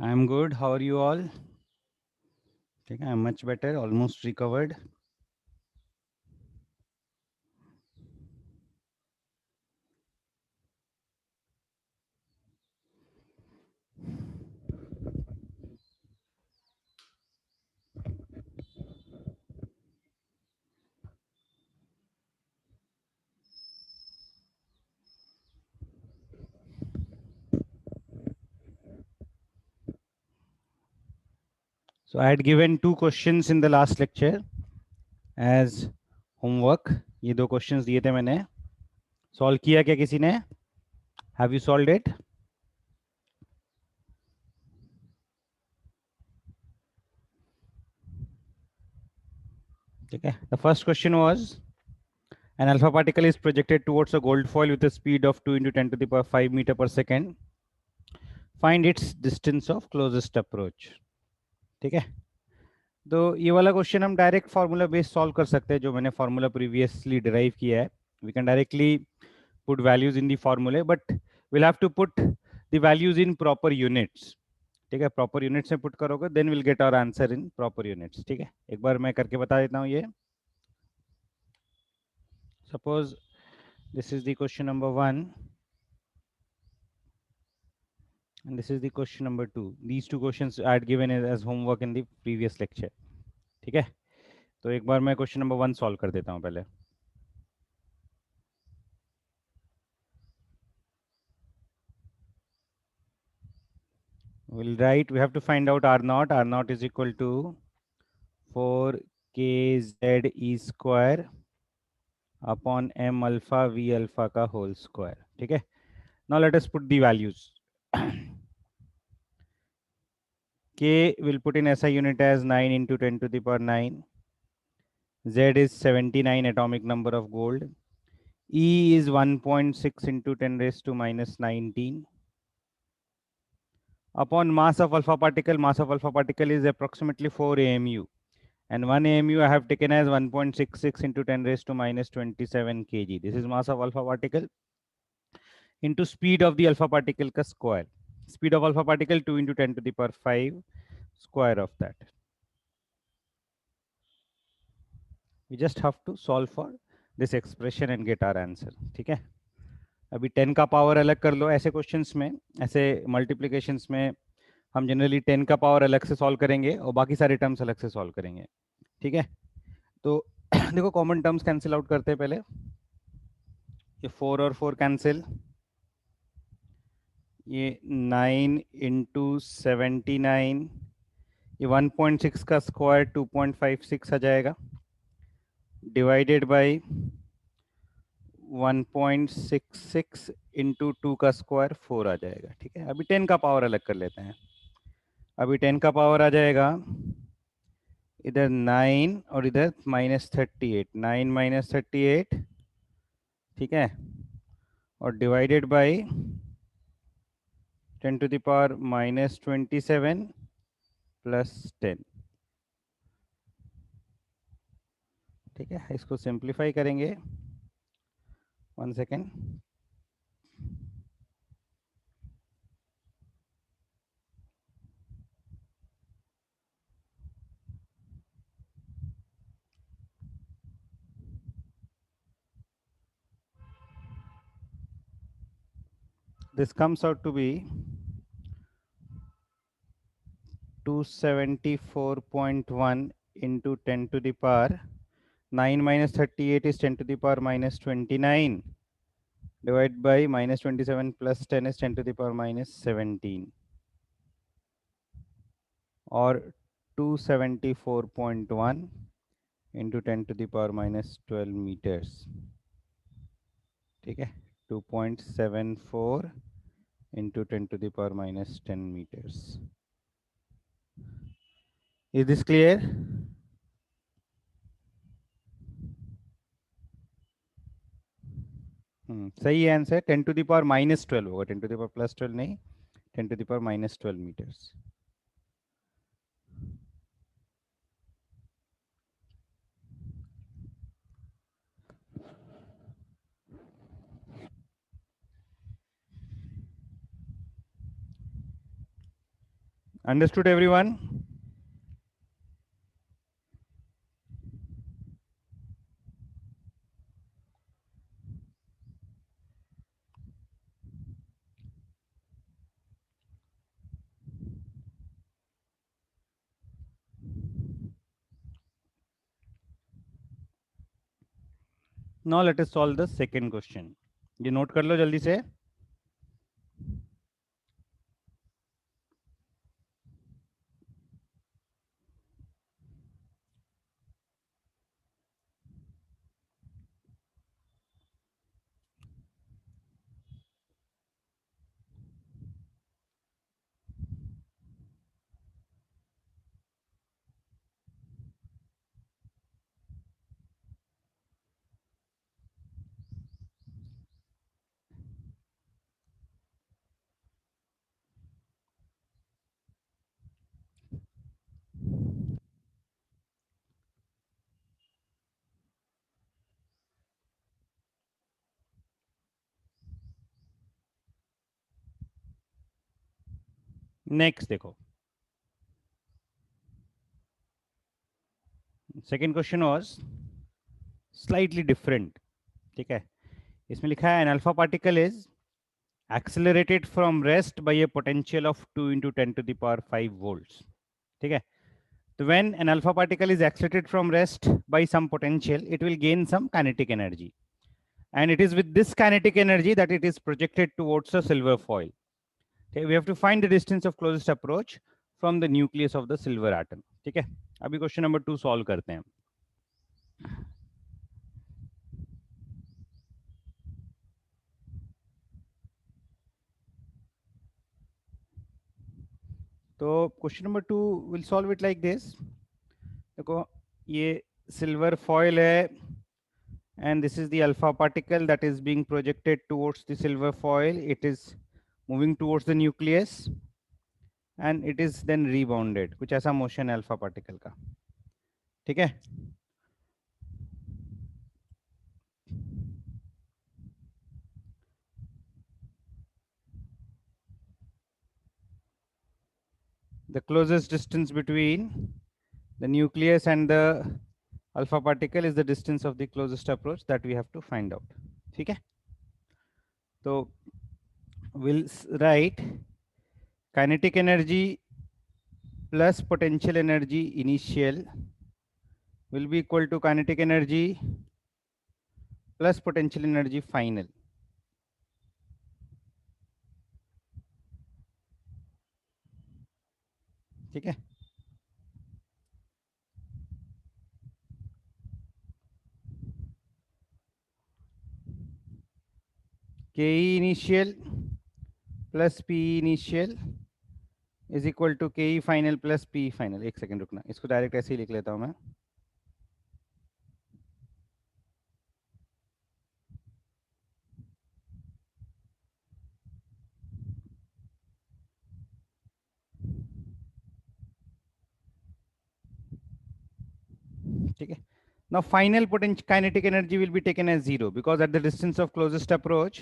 I'm good. How are you all? Okay, I'm much better, almost recovered. So I had given 2 questions in the last lecture as homework. ये 2 questions दिए थे मैंने. Solve किया क्या किसी ने? Have you solved it? Okay. The first question was, an alpha particle is projected towards a gold foil with a speed of 2 into 10 to the power 5 meter per second. Find its distance of closest approach. ठीक है. तो ये वाला question हम direct formula base solve कर सकते हैं, जो मैंने फार्मूला प्रीवियसली डिराइव किया है. We can directly put values in the formula, but we'll have to put the values in proper units. ठीक है, प्रॉपर यूनिट्स में पुट करोगे then will get our answer in proper units. ठीक है, एक बार मैं करके बता देता हूँ. ये suppose this is the question number 1 and this is the question number 2. These 2 questions I had given as homework in the previous lecture. ठीक है, तो एक बार मैं क्वेश्चन नंबर 1 सॉल्व कर देता हूँ पहले. We'll write, we have to find out R naught. R naught is equal to 4kz e square upon m alpha v alpha का whole square. ठीक है, now let us put the values. K will put in SI unit as 9 into 10 to the power 9. Z is 79 atomic number of gold. E is 1.6 into 10 raised to minus 19. Upon mass of alpha particle is approximately 4 AMU. And 1 AMU I have taken as 1.66 into 10 raised to minus 27 kg. This is mass of alpha particle into speed of the alpha particle ka square. Speed of alpha particle 2 into 10 to the power 5 square of that. We just have to solve for this expression and get our answer. ठीक है, अभी 10 का power अलग कर लो. ऐसे questions में, ऐसे multiplications में हम जनरली 10 का पावर अलग से सॉल्व करेंगे और बाकी सारे टर्म्स अलग से सॉल्व करेंगे. ठीक है, तो देखो कॉमन टर्म्स कैंसिल आउट करते हैं पहले. ये 4 और 4 कैंसिल, ये 9 इंटू 79, ये 1.6 का स्क्वायर 2.56 आ जाएगा, डिवाइडेड बाई 1.66 इंटू 2 का स्क्वायर 4 आ जाएगा. ठीक है, अभी 10 का पावर अलग कर लेते हैं. अभी 10 का पावर आ जाएगा इधर 9 और इधर -38, 9 -38. ठीक है, और divided by 10 to the power -27 plus 10. ठीक है, इसको सिंप्लीफाई करेंगे. 1 second. This comes out to be 274.1 into 10 to the power 9 minus 38 is 10 to the power minus 29, divided by minus 27 plus 10 is 10 to the power minus 17, or 274.1 into 10 to the power minus 12 meters. ठीक है, 2.74 into 10 to the power minus 10 meters. Is this clear? सही है answer. 10 to the power -12 होगा, 10 to the power +12 नहीं, 10 to the power -12 meters. Understood everyone? Now let us solve the second question. ये note कर लो जल्दी से. नेक्स्ट देखो. Second question was slightly different. ठीक है. इसमें लिखा है an alpha particle is accelerated from rest by a potential of 2 into 10 to the power 5 volts. ठीक है. So when an alpha particle is accelerated from rest by some potential, it will gain some kinetic energy. And it is with this kinetic energy that it is projected towards a silver foil. Okay, we have to find the distance of closest approach from the nucleus of the silver atom. ठीक है. अभी question number 2 solve करते हैं. तो question number 2 will solve it like this. देखो ये silver foil है and this is the alpha particle that is being projected towards the silver foil. It is moving towards the nucleus and it is then rebounded. कुछ ऐसा motion है alpha particle का. ठीक है. The closest distance between the nucleus and the alpha particle is the distance of the closest approach that we have to find out. ठीक है. तो we'll write kinetic energy plus potential energy initial will be equal to kinetic energy plus potential energy final. ठीक है. K initial plus P initial is equal to K final plus P final. एक second रुकना, इसको direct ऐसे ही लिख लेता हूं मैं. ठीक है. Now final potential kinetic energy will be taken as 0 because at the distance of closest approach,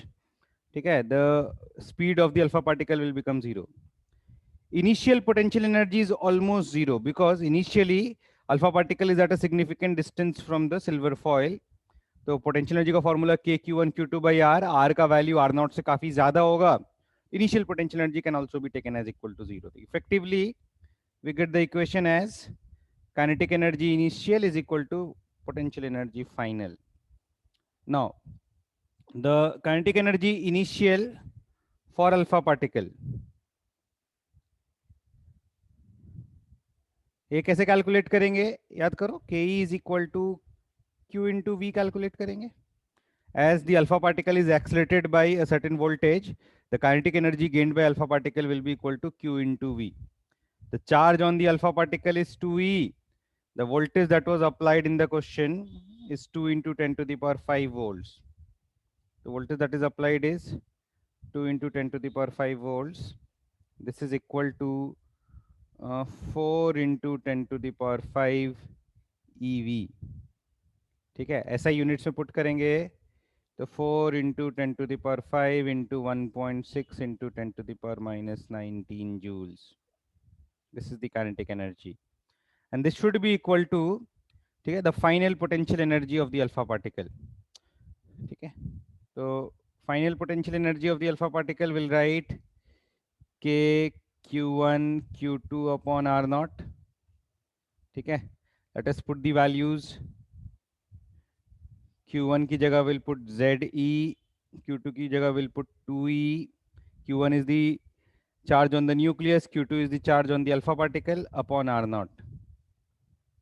ठीक है, the speed of the alpha particle will become 0. Initial potential energy is almost 0 because initially alpha particle is at a significant distance from the silver foil. तो potential energy का formula K Q one Q two by R. R का value R naught से काफी ज्यादा होगा. Initial potential energy can also be taken as equal to 0. Effectively we get the equation as kinetic energy initial is equal to potential energy final. Now the kinetic energy initial for alpha particle ये कैसे calculate करेंगे? याद करो, K is equal to Q into V calculate करेंगे. As the alpha particle is accelerated by a certain voltage, the kinetic energy gained by alpha particle will be equal to q into v. The charge on the alpha particle is 2e. The voltage that was applied in the question is 2 into 10 to the power 5 volts. The voltage that is applied is 2 into 10 to the power 5 volts. This is equal to 4 into 10 to the power 5 EV. ठीक है. ऐसा units में put करेंगे तो 4 into 10 to the power 5 into 1.6 into 10 to the power minus 19 joules. This is the kinetic energy, and this should be equal to, okay, the final potential energy of the alpha particle. Okay, so final potential energy of the alpha particle will write k q1 q2 upon r naught. Okay, let us put the values. q1 की जगह will put ze, q2 की जगह will put 2e. q1 is the charge on the nucleus, q2 is the charge on the alpha particle upon r naught.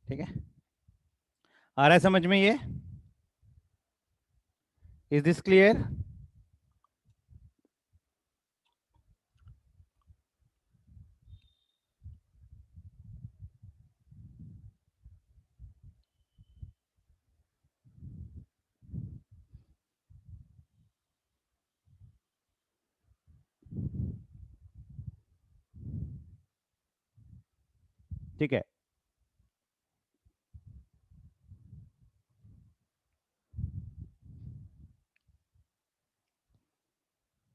ठीक है, आ रहा है समझ में ये? Is this clear? ठीक है,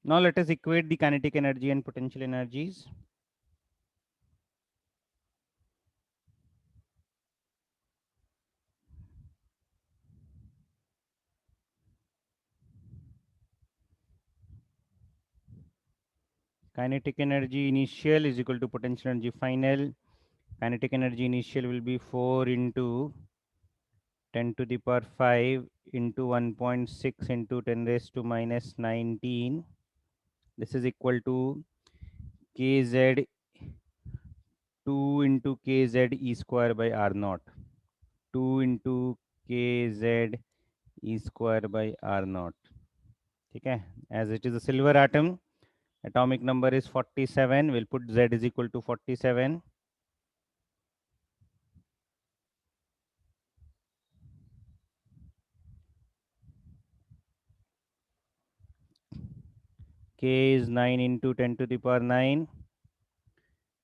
now let us equate the kinetic energy and potential energies. Kinetic energy initial is equal to potential energy final. Kinetic energy initial will be 4 into 10 to the power 5 into 1.6 into 10 raised to minus 19. This is equal to kz 2 into kz e square by r naught. 2 into kz e square by r naught. Okay, as it is a silver atom, atomic number is 47. We'll put z is equal to 47. K is 9 into 10 to the power 9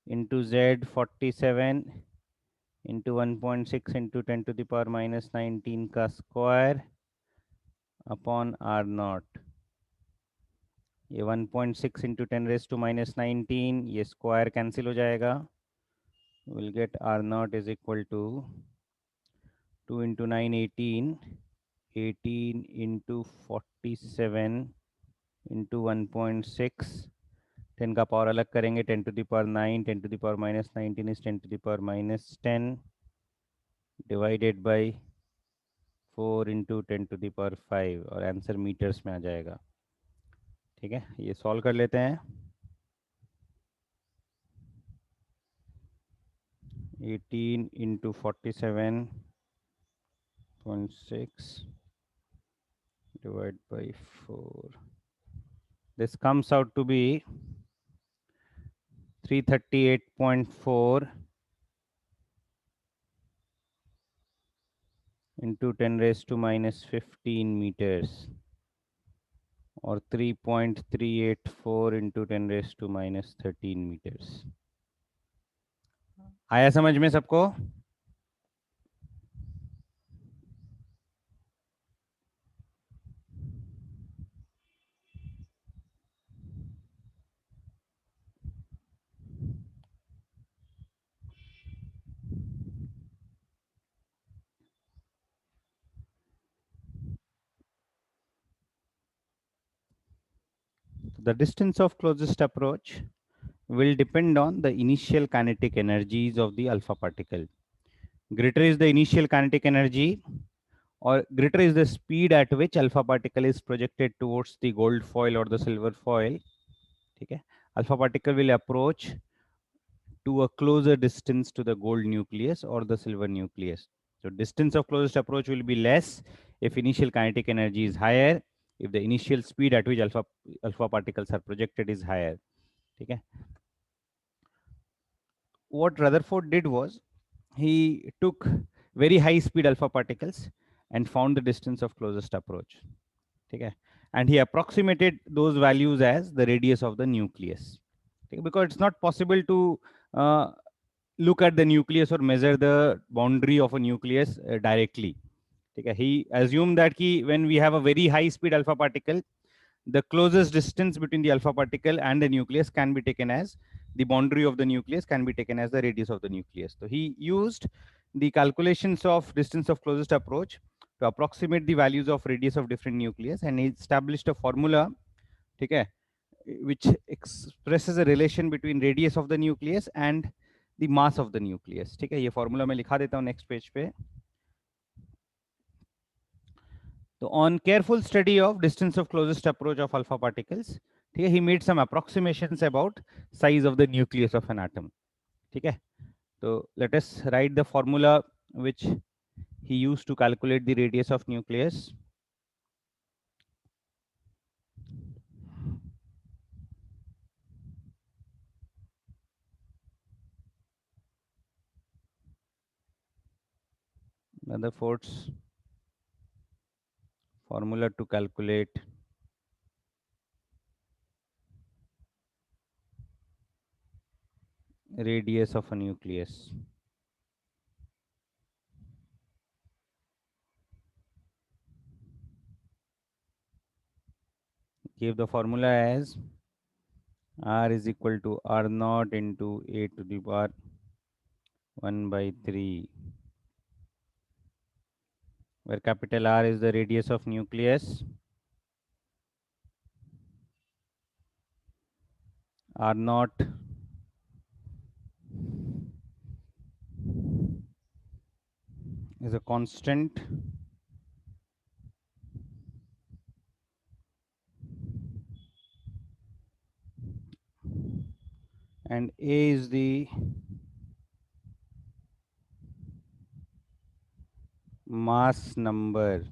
into z 47 into 1.6 into 10 to the power minus 19 का square upon r naught. ये 1.6 into 10 raised to minus 19, ये square cancel हो जाएगा. We'll get r naught is equal to 2 into 9 18, 18 into 47 into 1.6. 10 का power अलग करेंगे, 10 to the power 9, 10 to the power minus 19 is 10 to the power minus 10 divided by 4 into 10 to the power 5 और answer metres में आ जाएगा. ठीक है, ये solve कर लेते हैं. 18 into 47.6 divided by 4. This comes out to be 338.4 into 10 raised to minus 15 meters or 3.384 into 10 raised to minus 13 meters. आया समझ में सबको? The distance of closest approach will depend on the initial kinetic energies of the alpha particle. Greater is the initial kinetic energy, or greater is the speed at which alpha particle is projected towards the gold foil or the silver foil. Okay, alpha particle will approach to a closer distance to the gold nucleus or the silver nucleus. So distance of closest approach will be less if initial kinetic energy is higher, if the initial speed at which alpha particles are projected is higher. Okay. What Rutherford did was he took very high speed alpha particles and found the distance of closest approach. Okay. And he approximated those values as the radius of the nucleus. Okay. Because it's not possible to look at the nucleus or measure the boundary of a nucleus directly. Okay. He assumed that when we have a very high speed alpha particle, the closest distance between the alpha particle and the nucleus can be taken as the boundary of the nucleus can be taken as the radius of the nucleus. So he used the calculations of distance of closest approach to approximate the values of radius of different nucleus, and he established a formula, okay, which expresses a relation between radius of the nucleus and the mass of the nucleus. ठीक है, ये formula मैं लिखा देता हूँ next page पे. So on careful study of distance of closest approach of alpha particles, he made some approximations about size of the nucleus of an atom. Okay, so let us write the formula which he used to calculate the radius of nucleus. Rutherford's formula to calculate radius of a nucleus. Give the formula as R is equal to R naught into A to the power 1 by 3, where capital R is the radius of nucleus, R naught is a constant, and A is the mass number,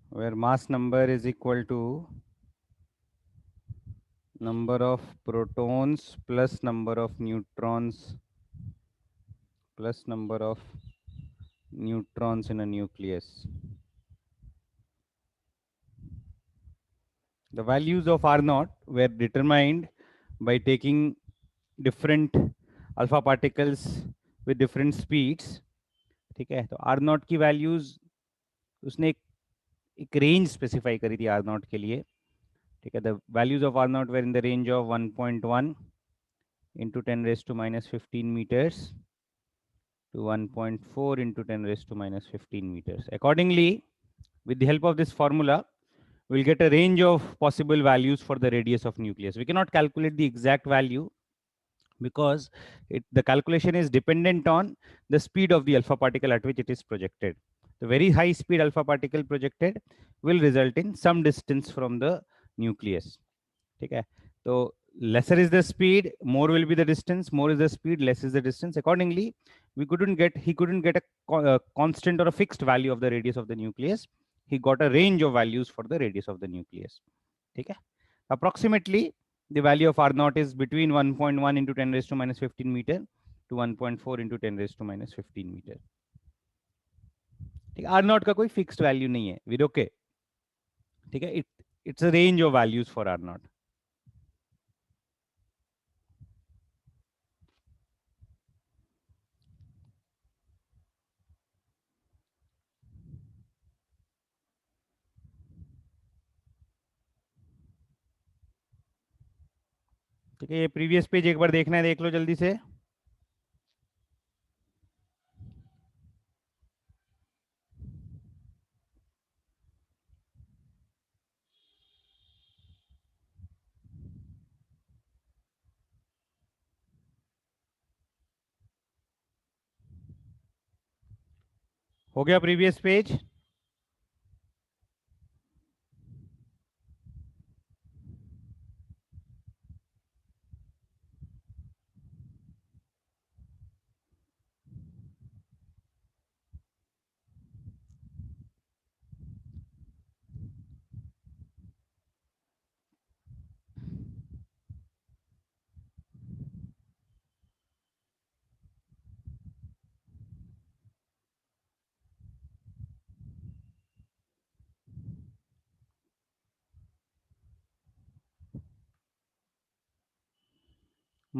where mass number is equal to number of protons plus number of neutrons plus number of neutrons in a nucleus. The values of R naught were determined by taking different alpha particles with different speeds. ठीक है, तो R naught की values उसने एक range specify करी थी R naught के लिए. ठीक है, the values of R naught were in the range of 1.1 into 10 raised to minus 15 meters to 1.4 into 10 raised to minus 15 meters. Accordingly, with the help of this formula, we'll get a range of possible values for the radius of nucleus. We cannot calculate the exact value because the calculation is dependent on the speed of the alpha particle at which it is projected. The very high speed alpha particle projected will result in some distance from the nucleus. Okay, so lesser is the speed, more will be the distance, more is the speed, less is the distance. Accordingly, he couldn't get a constant or a fixed value of the radius of the nucleus. He got a range of values for the radius of the nucleus. Okay, approximately the value of R naught is between 1.1 into 10 raised to minus 15 meter to 1.4 into 10 raised to minus 15 meter. R naught का कोई fixed value नहीं है, with okay. ठीक है, it's a range of values for R naught. ठीक है, ये previous page एक बार देखना है, देख लो जल्दी से. हो गया previous page?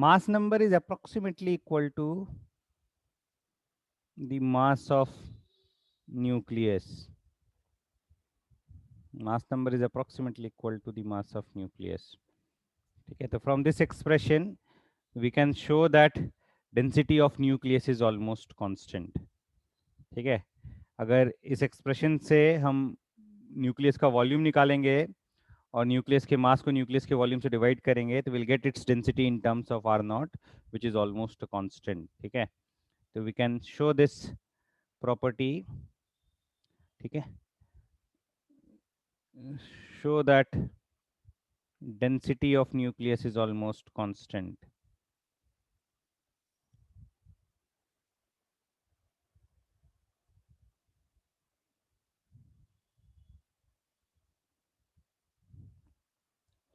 Mass number is approximately equal to the mass of nucleus. Mass number is approximately equal to the mass of nucleus. Okay, so from this expression we can show that density of nucleus is almost constant. ठीक है, अगर इस expression से हम nucleus का volume निकालेंगे और nucleus के मास को न्यूक्लियस के वॉल्यूम से डिवाइड करेंगे तो will get its density in terms of R naught which is almost constant. ठीक है, तो we can show this property. ठीक है, show that density of nucleus is almost constant.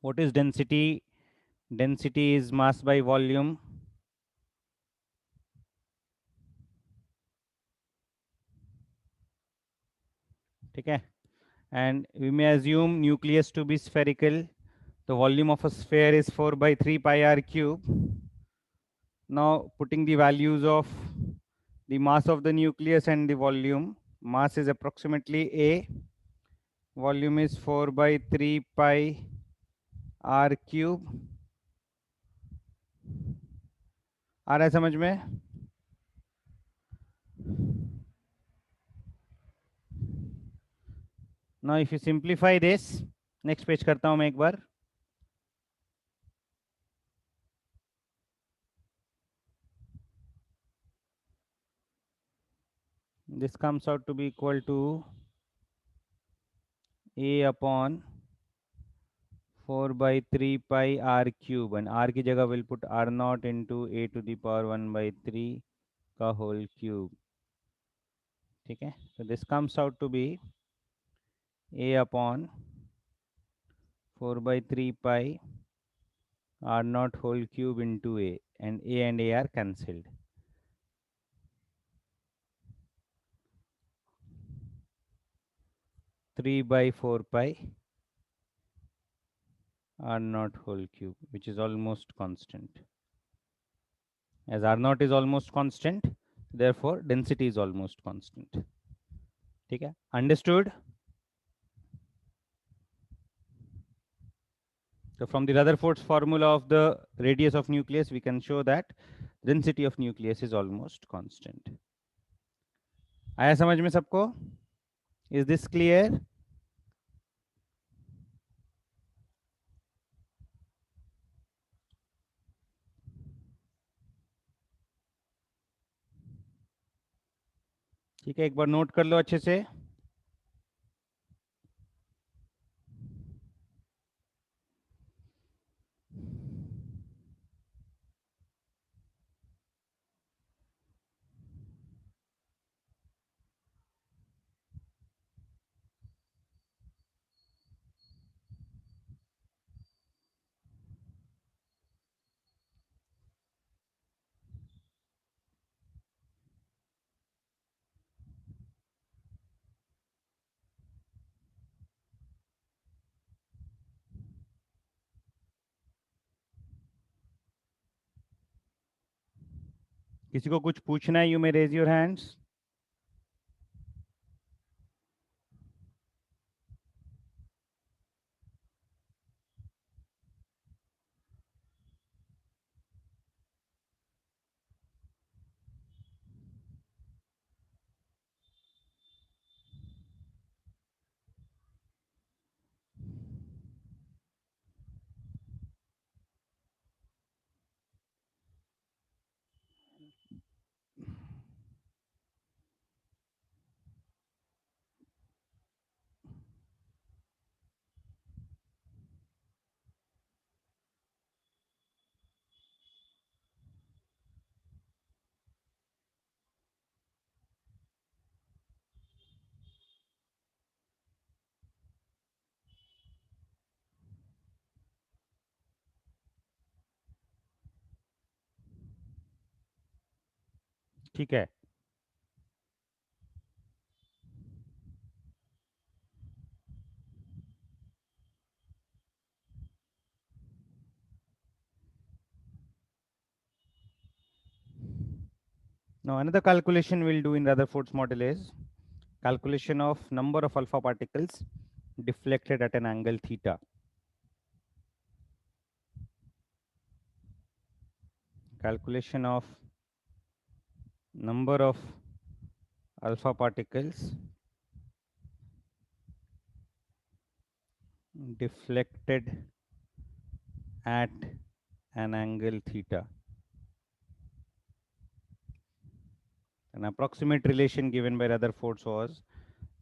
What is density? Density is mass by volume. ठीक है, and we may assume nucleus to be spherical. The volume of a sphere is 4 by 3 pi r cube. Now putting the values of the mass of the nucleus and the volume. Mass is approximately A. Volume is 4 by 3 pi r cube. आ रहा है समझ में? Now if you simplify this, next page करता हूं मैं एक बार. This comes out to be equal to A upon 4 by 3 pi r cube, and r की जगह will put r naught into a to the power 1 by 3 का whole cube. ठीक है, so this comes out to be A upon 4 by 3 pi r naught whole cube into A, and A are cancelled. Three by 4 pi r naught whole cube, which is almost constant. As r naught is almost constant, therefore density is almost constant. ठीक है, understood? So from the Rutherford's formula of the radius of nucleus, we can show that density of nucleus is almost constant. आया समझ में सबको? Is this clear? ठीक है, एक बार note कर लो अच्छे से. किसी को कुछ पूछना है, you may raise your hands. ठीक है, now another calculation we'll do in Rutherford's model is calculation of number of alpha particles deflected at an angle theta. Calculation of number of alpha particles deflected at an angle theta. An approximate relation given by Rutherford was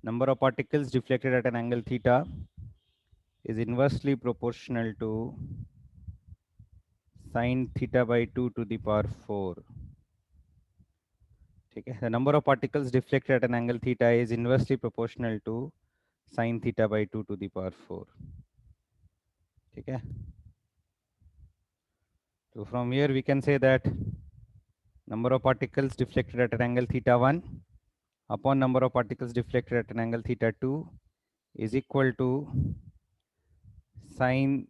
number of particles deflected at an angle theta is inversely proportional to sine theta by 2 to the power 4. Okay. The number of particles deflected at an angle theta is inversely proportional to sine theta by 2 to the power 4. Okay. So from here we can say that number of particles deflected at an angle theta 1 upon number of particles deflected at an angle theta 2 is equal to sine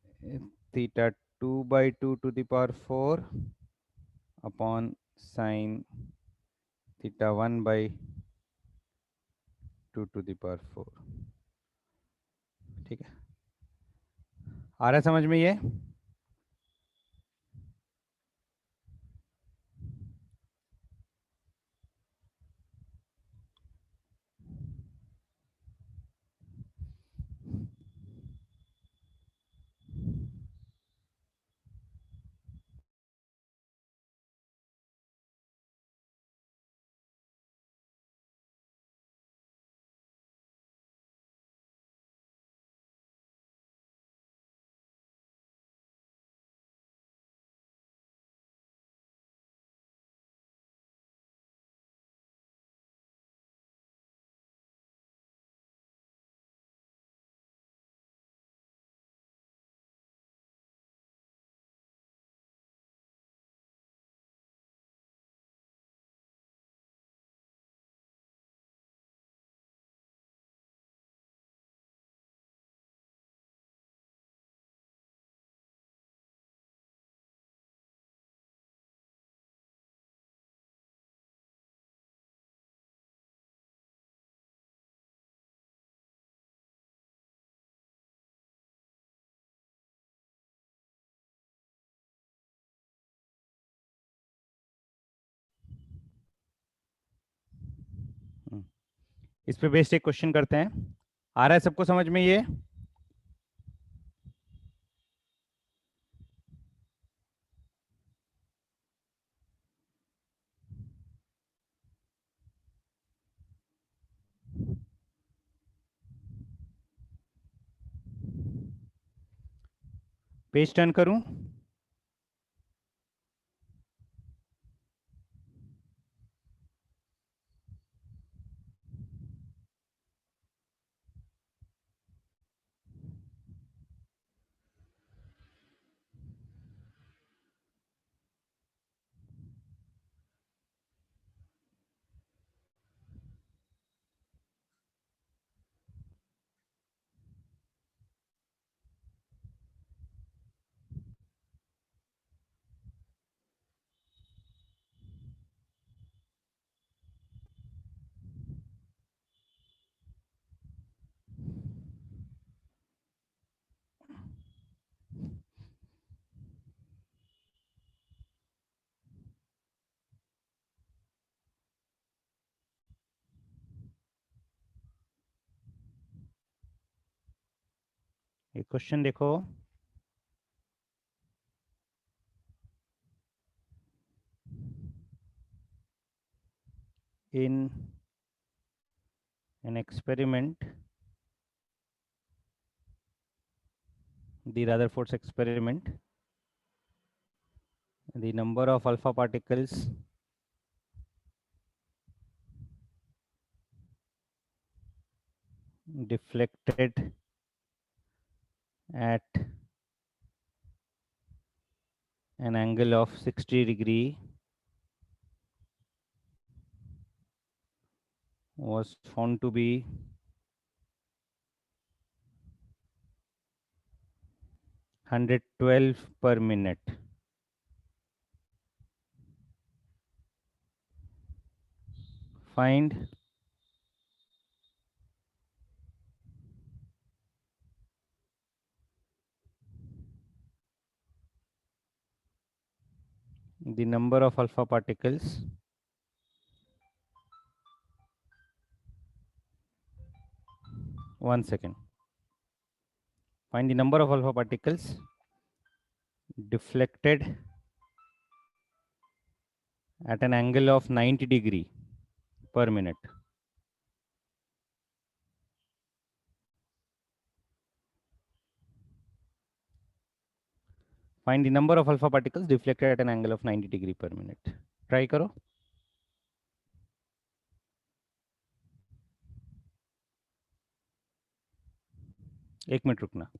theta 2 by 2 to the power 4 upon sine theta 1 by 2 to the power 4. ठीक है, आ रहा है समझ में ये? इस पे based एक क्वेश्चन करते हैं। आ रहा है सबको समझ में ये? पेज टर्न करूं? एक क्वेश्चन देखो, इन an experiment, the Rutherford's experiment, the number of alpha particles deflected at an angle of 60° was found to be 112 per minute. Find the number of alpha particles one second. Find the number of alpha particles deflected at an angle of 90 degree per minute. Find the number of alpha particles deflected at an angle of 90 degree per minute. Try करो. एक minute रुकना.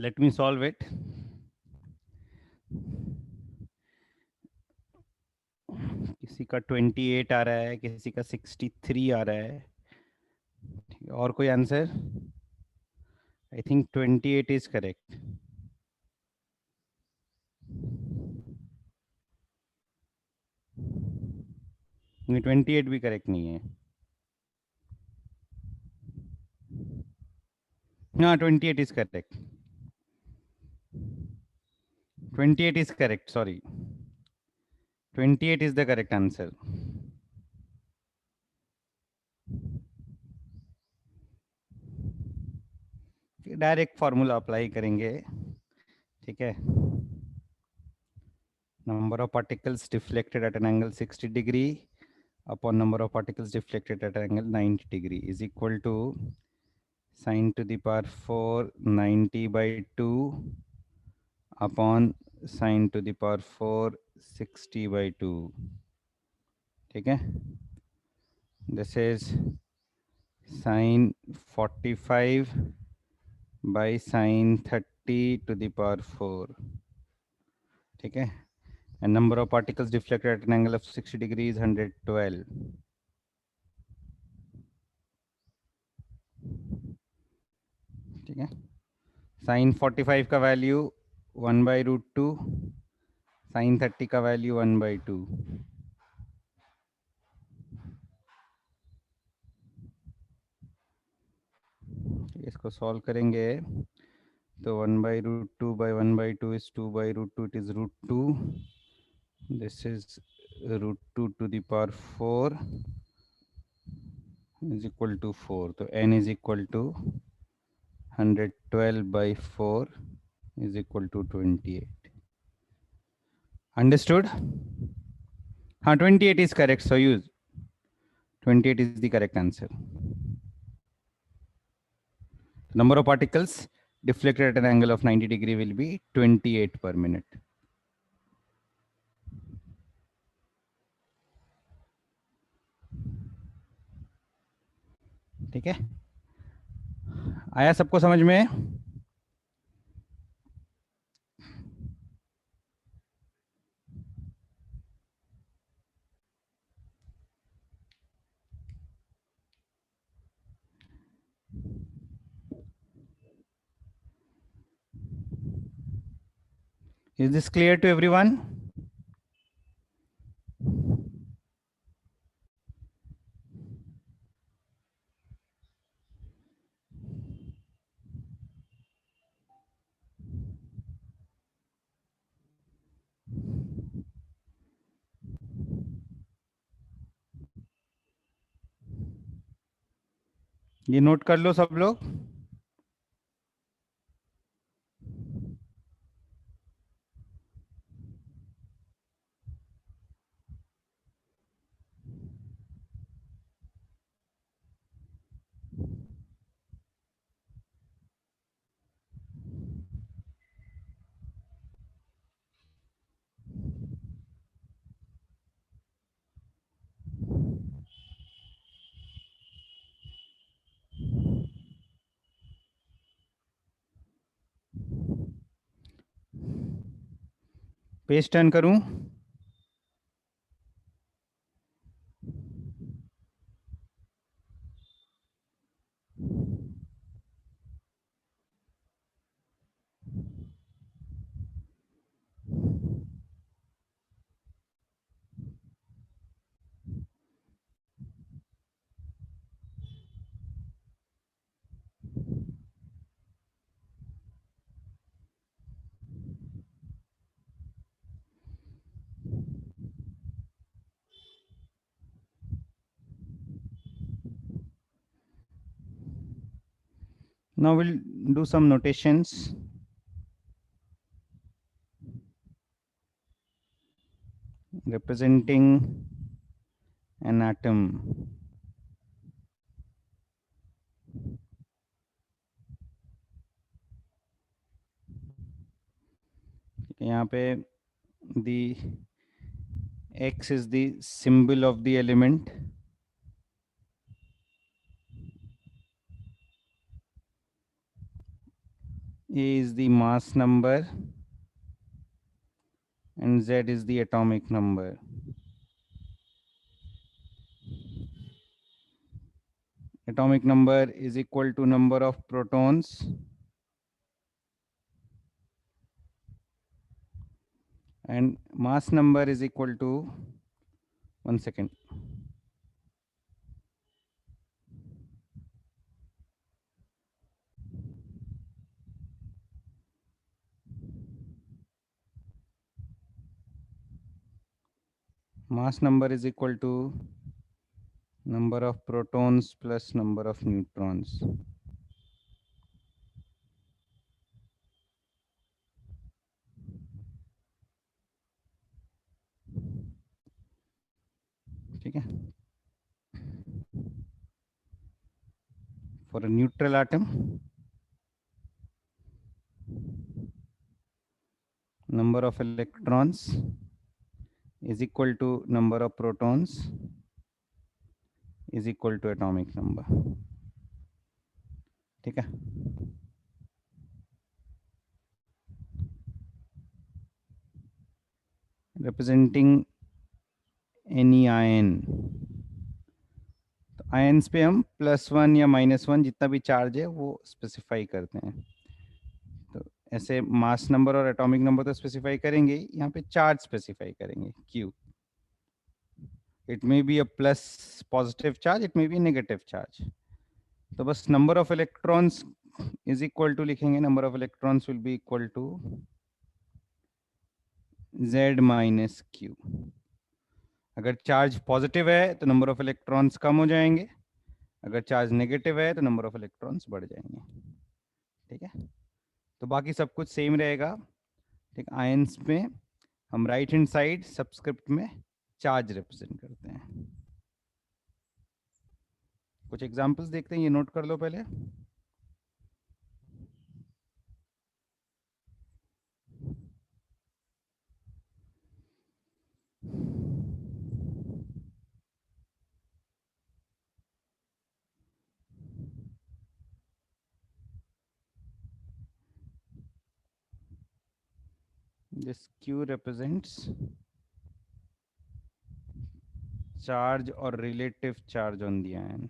Let me solve it. किसी का 28 आ रहा है, किसी का 63 आ रहा है. और कोई answer? I think 28 is correct. नहीं, 28 भी करेक्ट नहीं है. हाँ, 28 is correct. 28 is correct. Sorry. 28 is the correct answer. Direct formula apply करेंगे. ठीक है. Number of particles deflected at an angle 60 degree upon number of particles deflected at an angle 90 degree is equal to sine to the power 4 90 by 2 upon sine to the power 4 60 by 2. ठीक है. This is sine 45 by sine 30 to the power 4. ठीक है. And number of particles deflected at an angle of 60 degrees 112. ठीक है. Sign 45 का value 1/√2, sign 30 का value 1/2. इसको solve करेंगे तो 1/√2 is 2/√2, it is √2. This is √2 to the power 4 is equal to 4. So n is equal to 112/4 is equal to 28. Understood? 28 is correct. So use 28 is the correct answer. The number of particles deflected at an angle of 90 degree will be 28 per minute. ठीक है, आया सबको समझ में? Is this clear to everyone? ये note कर लो सब लोग. पेज टर्न करूं? Now we'll do some notations. Representing an atom. यहाँ पे the X is the symbol of the element. A is the mass number and Z is the atomic number. Atomic number is equal to number of protons and mass number is equal to, 1 second. Mass number is equal to number of protons plus number of neutrons. ठीक है? For a neutral atom, number of electrons is equal to number of protons is equal to atomic number. ठीक है? Representing any ion. तो ions पे हम +1 या -1 जितना भी चार्ज है वो स्पेसिफाई करते हैं. तो ऐसे मास नंबर और एटॉमिक नंबर तो स्पेसिफाई करेंगे, यहाँ पे चार्ज स्पेसिफाई करेंगे Q. It may be a plus positive charge, it may be a negative charge. तो बस number of electrons is equal to लिखेंगे, number of electrons will be equal to Z minus q. अगर charge positive है तो number of electrons कम हो जाएंगे, अगर charge negative है तो नंबर ऑफ इलेक्ट्रॉन्स बढ़ जाएंगे। ठीक है, तो बाकी सब कुछ सेम रहेगा। ठीक, आयंस में हम राइट हैंड साइड सबस्क्रिप्ट में चार्ज रिप्रेजेंट करते हैं। कुछ एग्जांपल्स देखते हैं, ये नोट कर लो पहले। This Q represents charge or relative charge on the ion.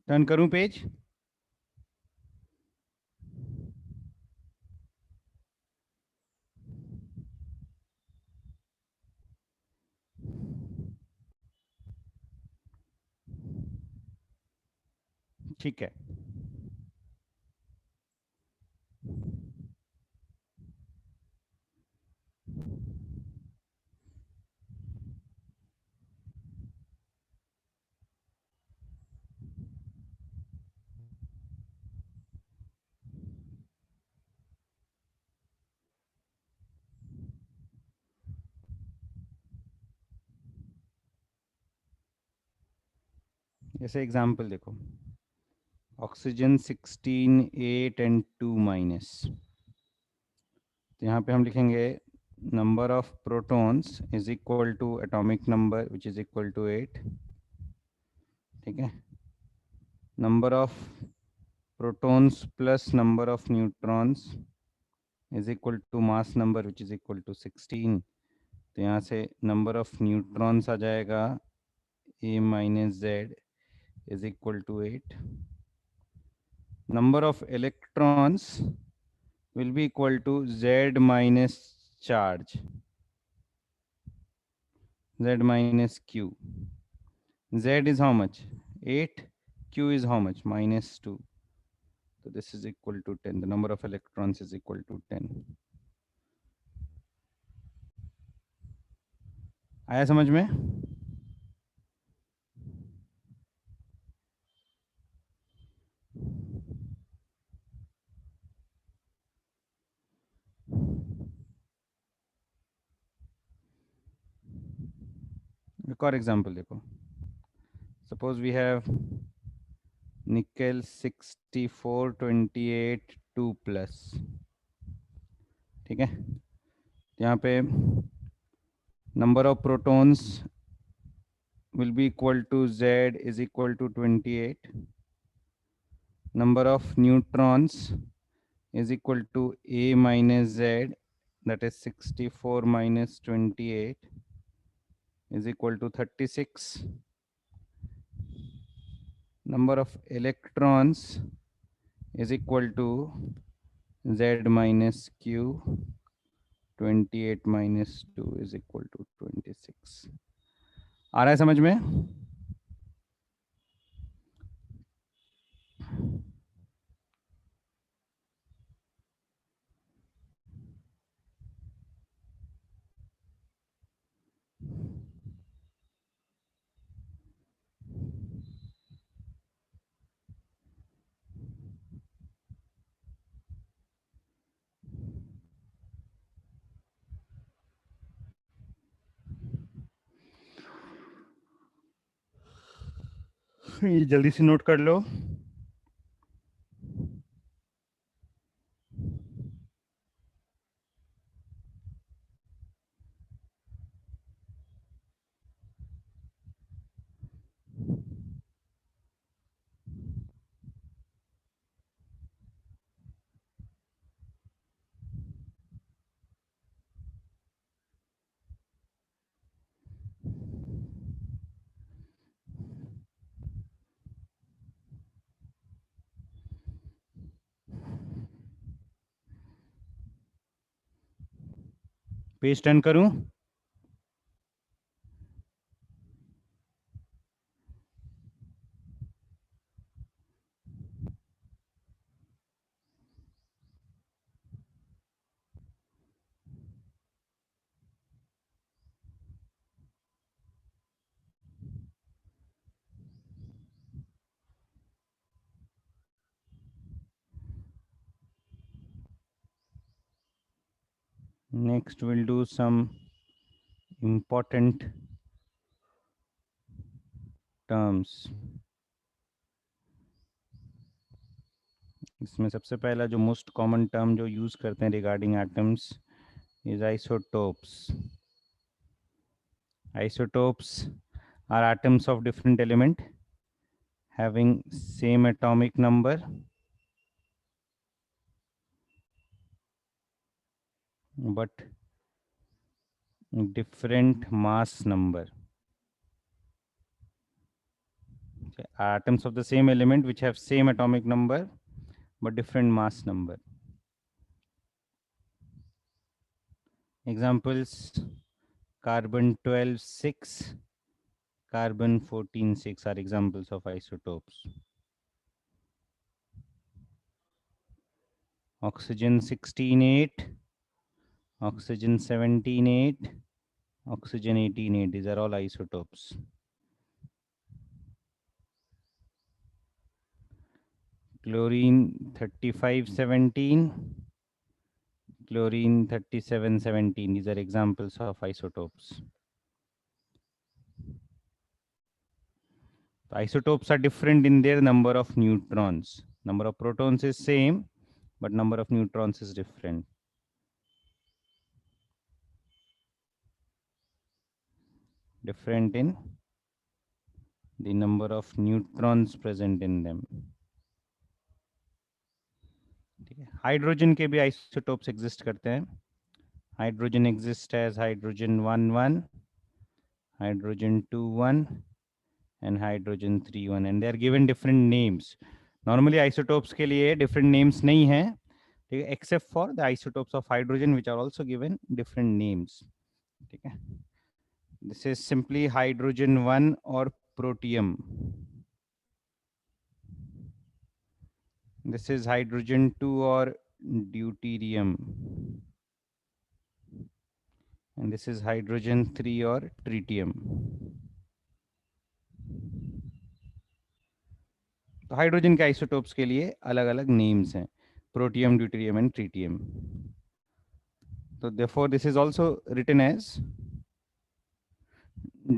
Turn करूं पेज? ठीक है, जैसे एग्जांपल देखो, ऑक्सीजन 16 8 एंड 2 माइनस। तो यहाँ पे हम लिखेंगे number of protons is equal to atomic number which is equal to 8। ठीक है, number of protons plus number of neutrons is equal to mass number which is equal to 16। तो यहाँ से नंबर ऑफ न्यूट्रॉन्स आ जाएगा a minus Z is equal to 8। Number of electrons will be equal to Z minus charge, Z minus Q. Z is how much? 8. Q is how much? Minus 2. So this is equal to 10. The number of electrons is equal to 10. आया समझ में? एक और example देखो, suppose we have nickel 64 28 2 plus. ठीक है, यहाँ पे number of protons will be equal to Z is equal to 28. Number of neutrons is equal to A minus Z, that is 64 minus 28 is equal to 36. Number of electrons is equal to Z minus Q, 28 minus 2 is equal to 26. आ रहा है समझ में? ये जल्दी से note कर लो। Page turn करूं? Next, we'll do some important terms. इसमें सबसे पहला जो मोस्ट कॉमन टर्म जो यूज करते हैं regarding atoms is isotopes. Isotopes are atoms of different element having same atomic number but different mass number. Atoms of the same element which have same atomic number but different mass number. Examples: carbon 12 6, carbon 14 6 are examples of isotopes. Oxygen 16 8, oxygen 17 8, oxygen 18 8. These are all isotopes. Chlorine 35 17, chlorine 37 17. These are examples of isotopes. The isotopes are different in their number of neutrons. Number of protons is same, but number of neutrons is different. Different in the number of neutrons present in them. Hydrogen के भी isotopes exist करते हैं. Hydrogen exist as hydrogen 1 1, hydrogen 2 1 and hydrogen 3 1, and they are given different names. Normally isotopes के लिए different names नहीं है, except for the isotopes of hydrogen which are also given different names. ठीक है. This is simply hydrogen 1 or protium. This is hydrogen 2 or deuterium. And this is hydrogen 3 or tritium. तो hydrogen के isotopes के लिए अलग अलग names हैं, protium, deuterium and tritium. So therefore this is also written as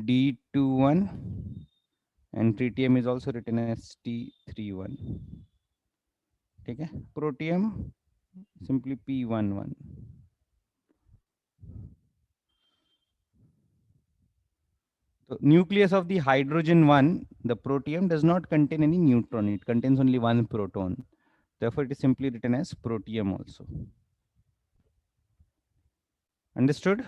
D21 and tritium is also written as T31. ठीक है. Protium simply P11. So nucleus of the hydrogen 1, the protium does not contain any neutron. It contains only one proton. Therefore, it is simply written as protium also. Understood?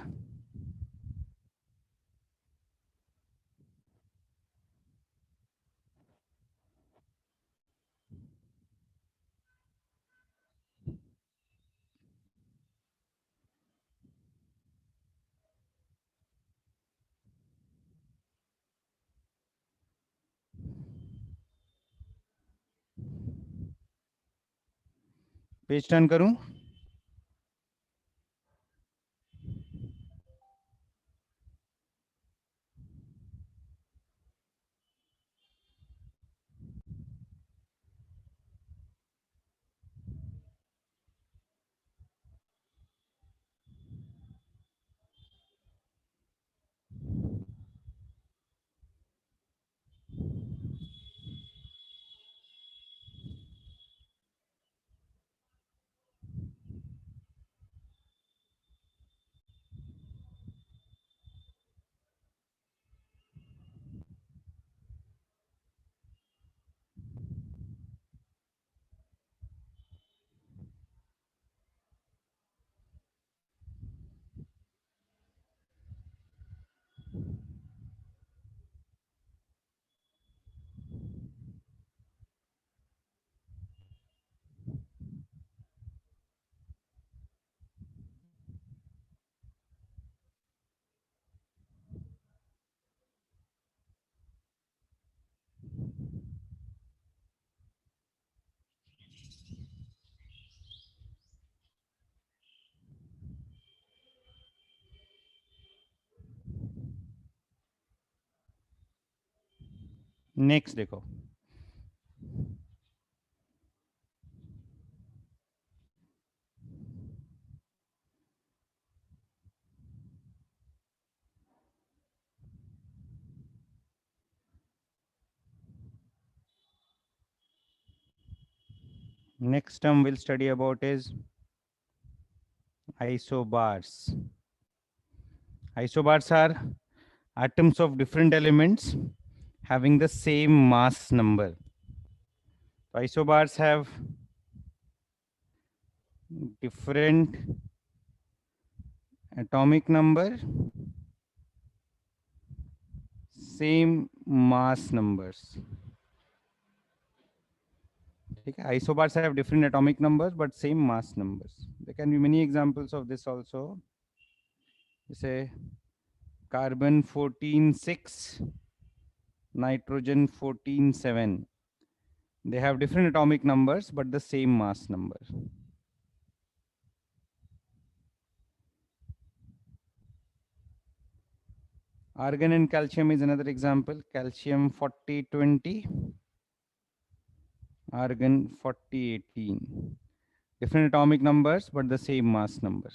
Page turn करूं? Next देखो, next term we'll study about is isobars. Isobars are atoms of different elements having the same mass number. Isobars have different atomic number, same mass numbers. Okay, isobars have different atomic numbers but same mass numbers. There can be many examples of this also. Say carbon 14 6, nitrogen 14 7. They have different atomic numbers but the same mass number. Argon and calcium is another example. Calcium 40 20, argon 40 18. Different atomic numbers but the same mass number.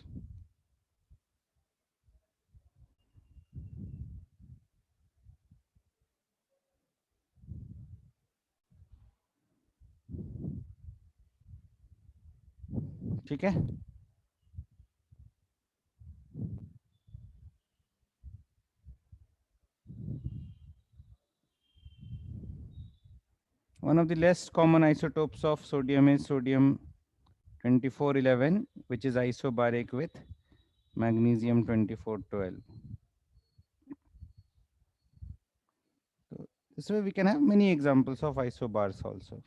ठीक है. One of the less common isotopes of sodium is sodium 2411, which is isobaric with magnesium 2412. So this way we can have many examples of isobars also.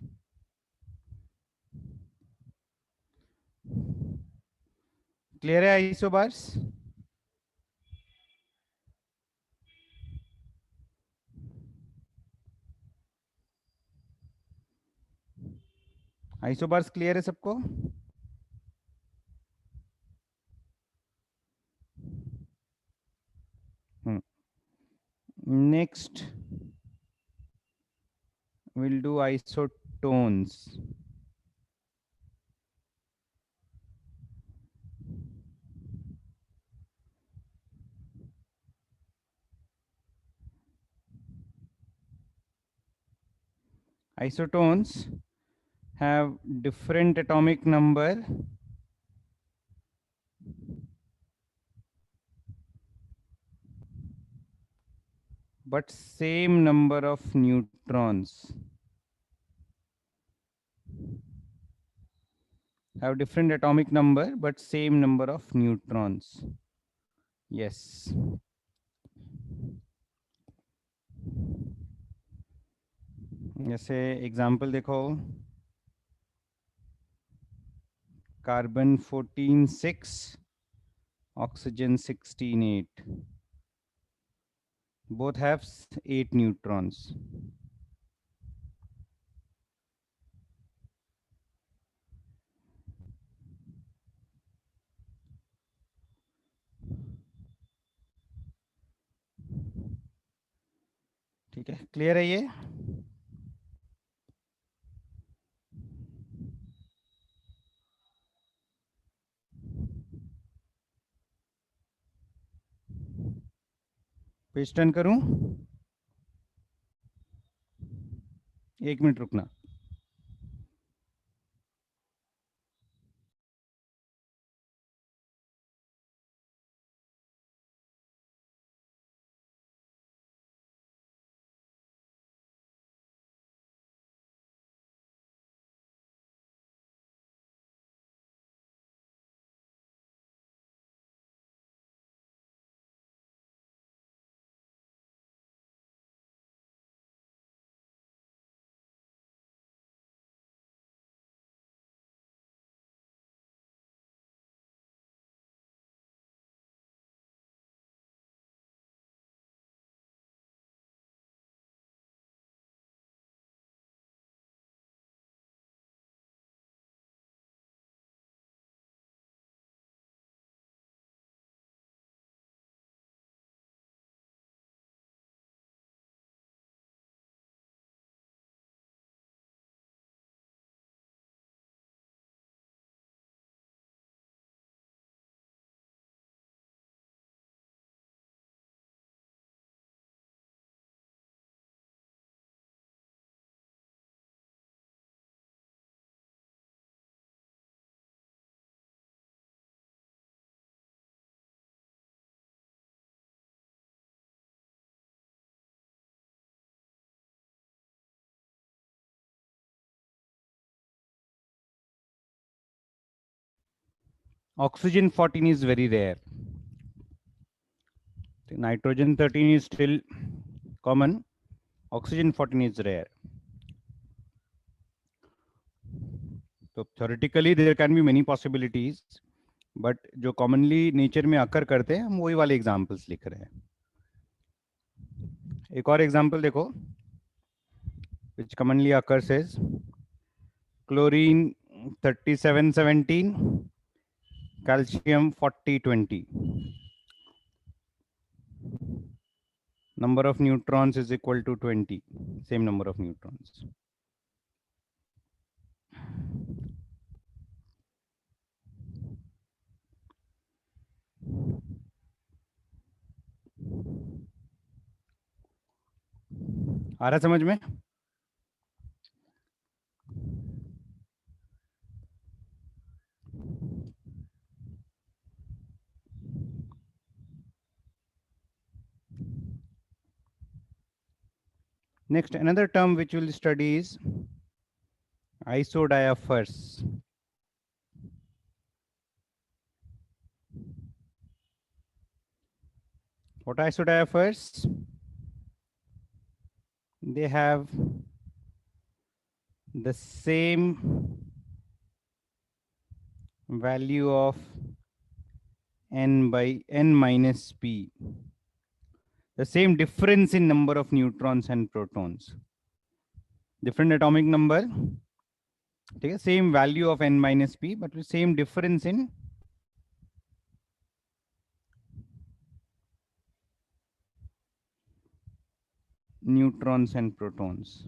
Clear है isobars? Isobars clear है सबको? Next we'll do isotones. Isotones have different atomic number but same number of neutrons. Have different atomic number but same number of neutrons. Yes. जैसे example देखो, carbon 14 6, oxygen 16 8. Both have 8 neutrons. ठीक है, clear है ये? Page turn करूं? 1 minute रुकना. Oxygen 14 is very rare. Nitrogen 13 is still common. Oxygen 14 is rare. So theoretically there can be many possibilities, but जो commonly nature में occur करते हैं हम वही वाले examples लिख रहे हैं. एक और example देखो, which commonly occurs is chlorine 3717, calcium 4020. Number of neutrons is equal to 20. Same number of neutrons. आ रहा समझ में? Next, another term which we'll study is isodiaphers. What are isodiaphers? They have the same value of n by n minus p, the same difference in number of neutrons and protons, different atomic number, okay, same value of n minus p, but the same difference in neutrons and protons.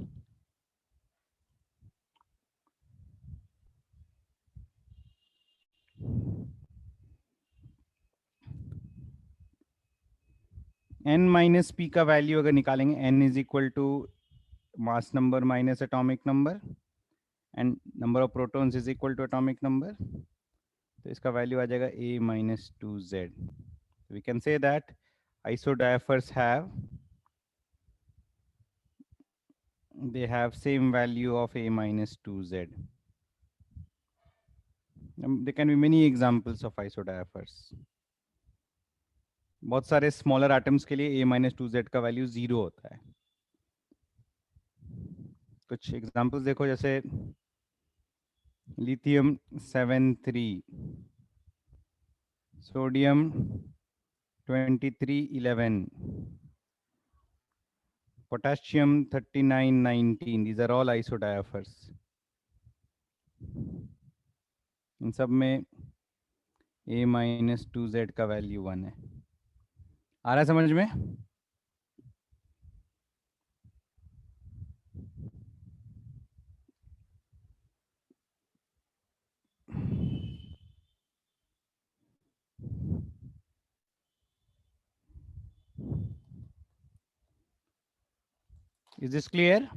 n minus p का value अगर निकालेंगे, n is equal to mass number minus atomic number and number of protons is equal to atomic number, तो इसका value आ जाएगा a minus 2z. We can say that isodiaphers have same value of a minus 2z. There can be many examples of isodiaphers. बहुत सारे smaller atoms के लिए a minus 2z का value 0 होता है. कुछ एग्जांपल्स देखो, जैसे lithium 7,3, sodium 23,11, potassium 39,19. These are all isodiaphers. इन सब में a minus 2z का वैल्यू 1 है. आ रहा है समझ में? Is this clear?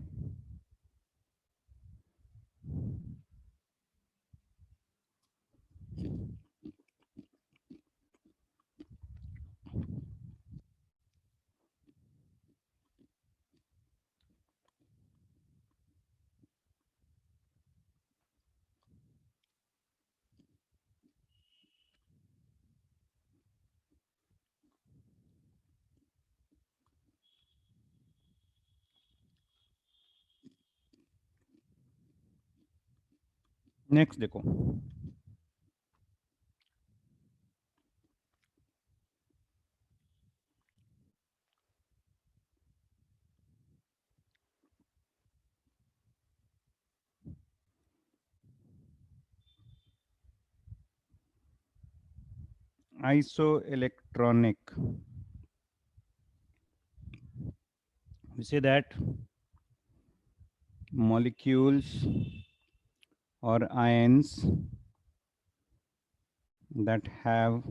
नेक्स्ट देखो, isoelectronic. We say that molecules or ions that have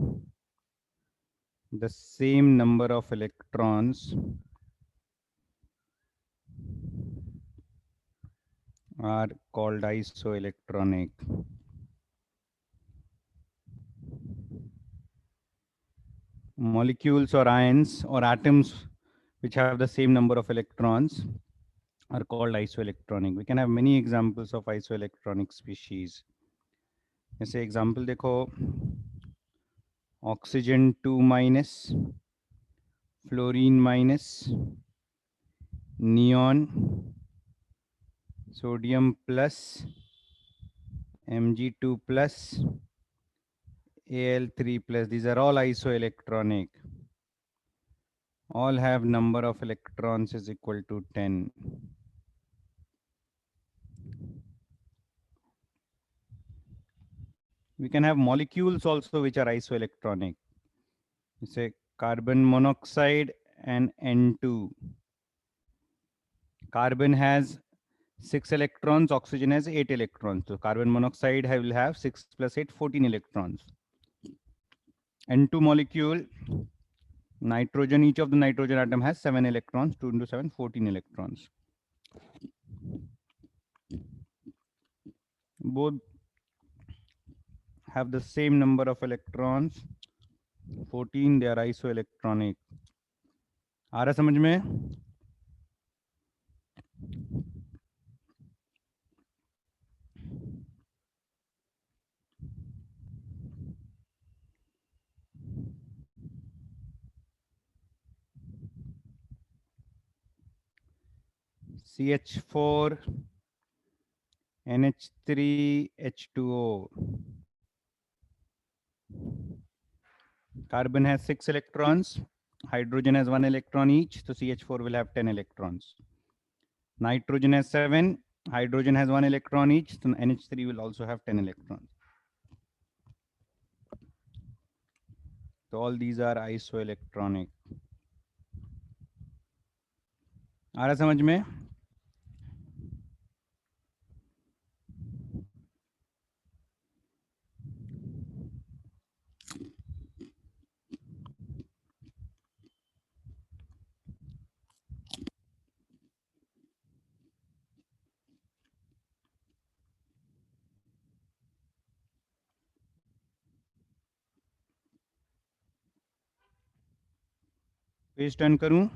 the same number of electrons are called isoelectronic. Molecules or ions or atoms which have the same number of electrons are called isoelectronic. We can have many examples of isoelectronic species. जैसे example देखो, oxygen 2 minus, fluorine minus, neon, sodium plus, Mg2 plus, Al3 plus. These are all isoelectronic. All have number of electrons is equal to 10. We can have molecules also which are isoelectronic. You say carbon monoxide and N2. Carbon has 6 electrons, oxygen has 8 electrons. So carbon monoxide will have 6 plus 8, 14 electrons. N2 molecule, nitrogen, each of the nitrogen atom has 7 electrons, 2 into 7, 14 electrons. Both have the same number of electrons, 14, they are isoelectronic. आ रहा समझ में? CH4, NH3, H2O. Carbon has 6 electrons. Hydrogen has 1 electron each. So CH4 will have 10 electrons. Nitrogen has 7. Hydrogen has 1 electron each. So NH3 will also have 10 electrons. So all these are isoelectronic. आ रहा समझ में? Page turn करूं?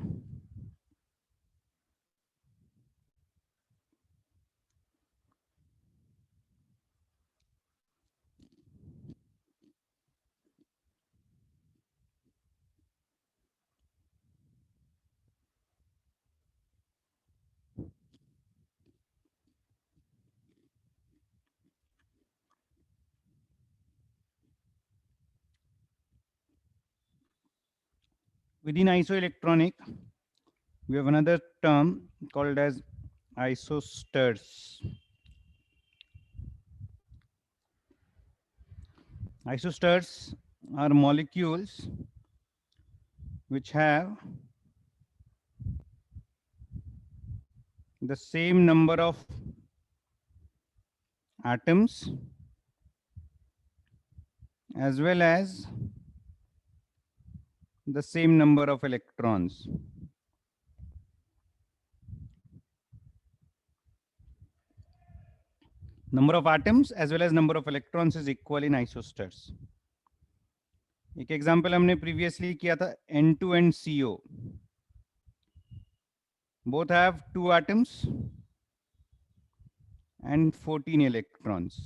Within isoelectronic, we have another term called as isosters. Isosters are molecules which have the same number of atoms as well as the same number of electrons. Number of atoms as well as number of electrons is equal in isosters. एक example हमने previously किया था N2 and CO. Both have 2 atoms and 14 electrons.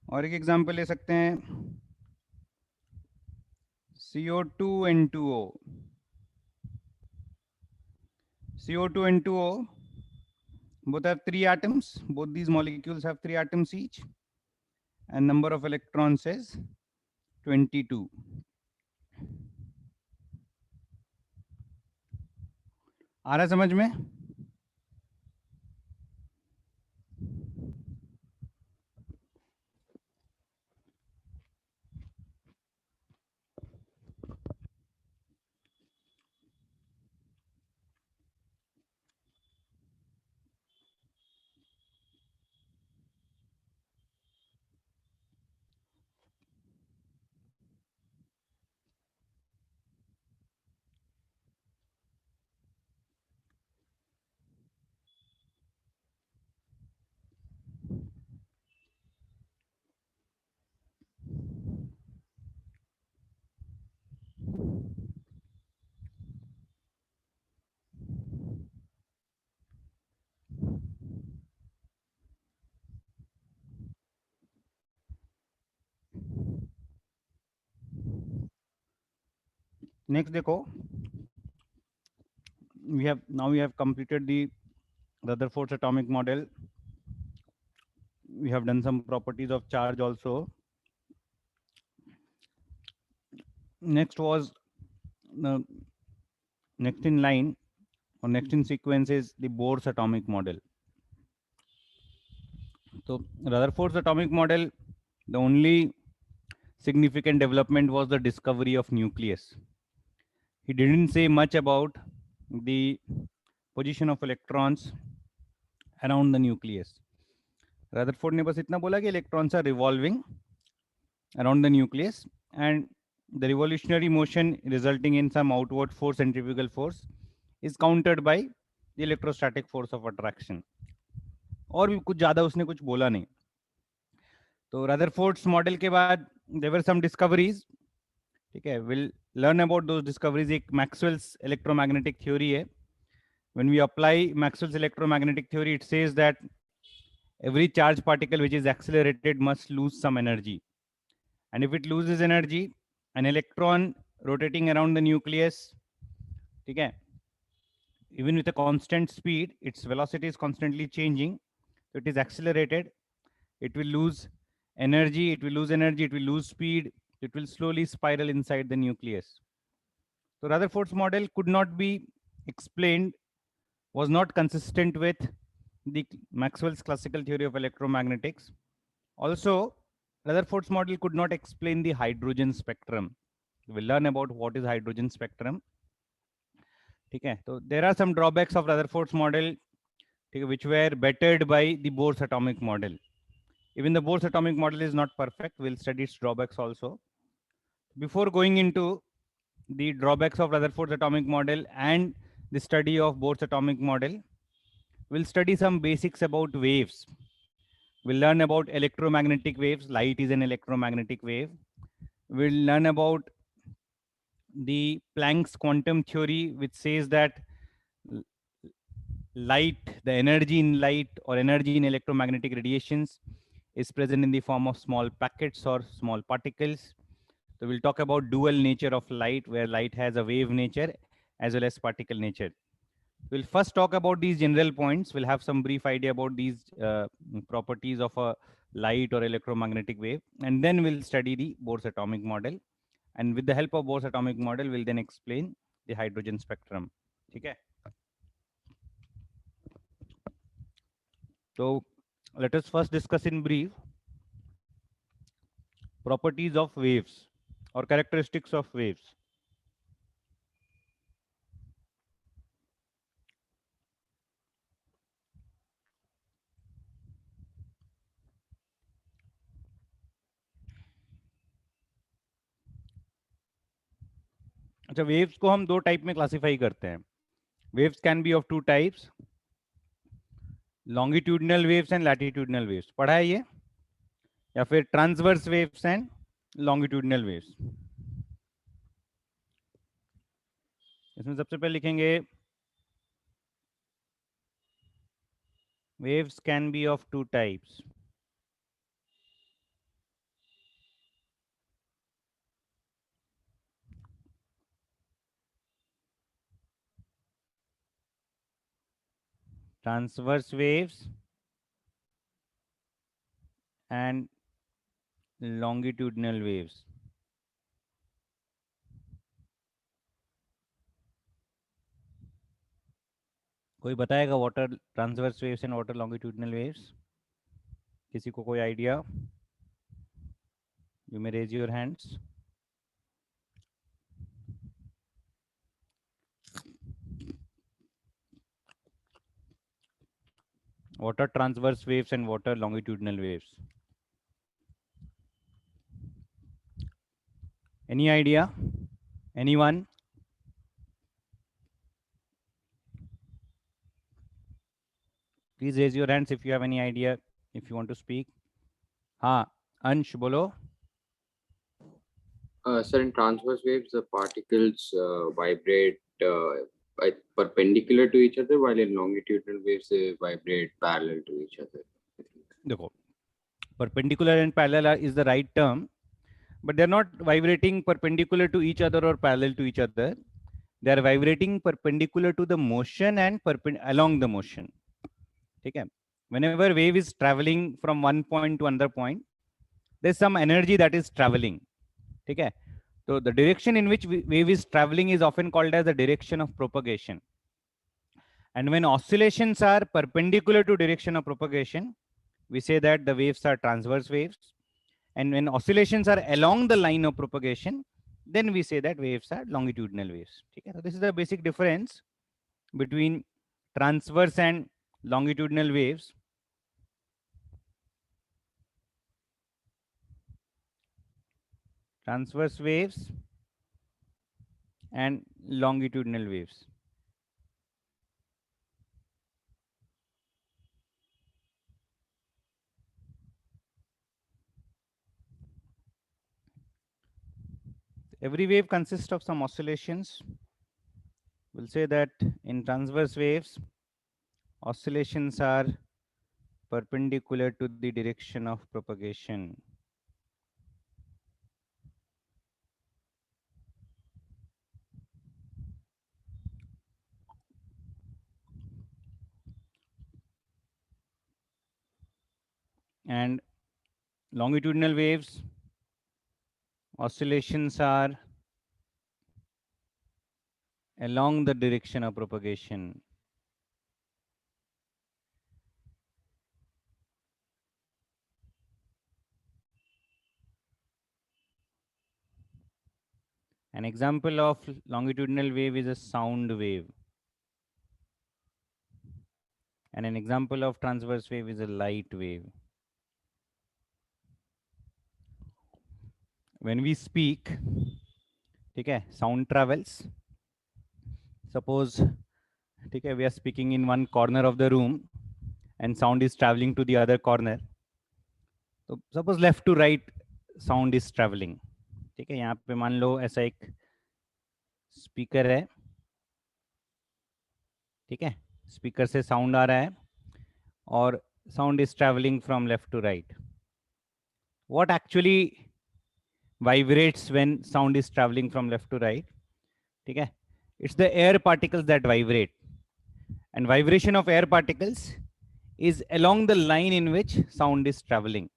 और एक example ले सकते हैं CO2 N2O. CO2 N2O both have 3 atoms. Both these molecules have 3 atoms each. And number of electrons is 22. आ रहा समझ में? Next देखो, we have completed the Rutherford's atomic model. We have done some properties of charge also. Next was the next in line or next in sequence is the Bohr's atomic model. So Rutherford's atomic model, the only significant development was the discovery of nucleus. He didn't say much about the position of electrons around the nucleus. Rutherford ने बस इतना बोला कि electrons are revolving around the nucleus and the revolutionary motion resulting in some outward force, centrifugal force, is countered by the electrostatic force of attraction. और भी कुछ ज़्यादा उसने कुछ बोला नहीं. तो Rutherford's model के बाद there were some discoveries. ठीक है, we'll learn about those discoveries. एक Maxwell's electromagnetic theory है. When we apply Maxwell's electromagnetic theory, it says that every charged particle which is accelerated must lose some energy. And if it loses energy, an electron rotating around the nucleus, okay, even with a constant speed, its velocity is constantly changing. So it is accelerated. It will lose energy. It will lose energy. It will lose speed. It will slowly spiral inside the nucleus. So Rutherford's model could not be explained, was not consistent with the Maxwell's classical theory of electromagnetics. Also, Rutherford's model could not explain the hydrogen spectrum. We'll learn about what is hydrogen spectrum. Okay, so there are some drawbacks of Rutherford's model, which were bettered by the Bohr's atomic model. Even the Bohr's atomic model is not perfect. We'll study its drawbacks also. Before going into the drawbacks of Rutherford's atomic model and the study of Bohr's atomic model, we'll study some basics about waves. We'll learn about electromagnetic waves. Light is an electromagnetic wave. We'll learn about the Planck's quantum theory, which says that light, the energy in light or energy in electromagnetic radiations is present in the form of small packets or small particles. So we'll talk about dual nature of light, where light has a wave nature as well as particle nature. We'll first talk about these general points. We'll have some brief idea about these properties of a light or electromagnetic wave, and then we'll study the Bohr's atomic model. And with the help of Bohr's atomic model, we'll then explain the hydrogen spectrum. Okay. So let us first discuss in brief properties of waves or characteristics of waves. अच्छा, waves को हम दो type में classify करते हैं. Waves can be of two types, longitudinal waves and latitudinal waves. पढ़ा है ये? या फिर transverse waves and longitudinal waves. इसमें सबसे पहले लिखेंगे waves can be of two types. Transverse waves and longitudinal waves. कोई बताएगा water transverse waves and water longitudinal waves? किसी को कोई idea? You may raise your hands. Water transverse waves and water longitudinal waves. Any idea? Anyone? Please raise your hands if you have any idea, if you want to speak. हाँ, अंश बोलो. Sir, in transverse waves, the particles vibrate perpendicular to each other, while in longitudinal waves, they vibrate parallel to each other. देखो, perpendicular and parallel is the right term, but they're not vibrating perpendicular to each other or parallel to each other. They are vibrating perpendicular to the motion and along the motion. Okay. Whenever wave is traveling from one point to another point, there's some energy that is traveling. Okay. So the direction in which wave is traveling is often called as the direction of propagation. And when oscillations are perpendicular to direction of propagation, we say that the waves are transverse waves. And when oscillations are along the line of propagation, then we say that waves are longitudinal waves. Okay? So this is the basic difference between transverse and longitudinal waves. Transverse waves and longitudinal waves. Every wave consists of some oscillations. We'll say that in transverse waves, oscillations are perpendicular to the direction of propagation. And longitudinal waves, oscillations are along the direction of propagation. An example of longitudinal wave is a sound wave. And an example of transverse wave is a light wave. When we speak, okay, sound travels. Suppose okay, we are speaking in one corner of the room and sound is traveling to the other corner. So suppose left to right sound is traveling. ठीक है, यहाँ पे मान लो ऐसा एक speaker है, ठीक है, स्पीकर से साउंड आ रहा है और sound is travelling from left to right. What actually vibrates when sound is traveling from left to right? ठीक है, it's the air particles that vibrate, and vibration of air particles is along the line in which sound is traveling.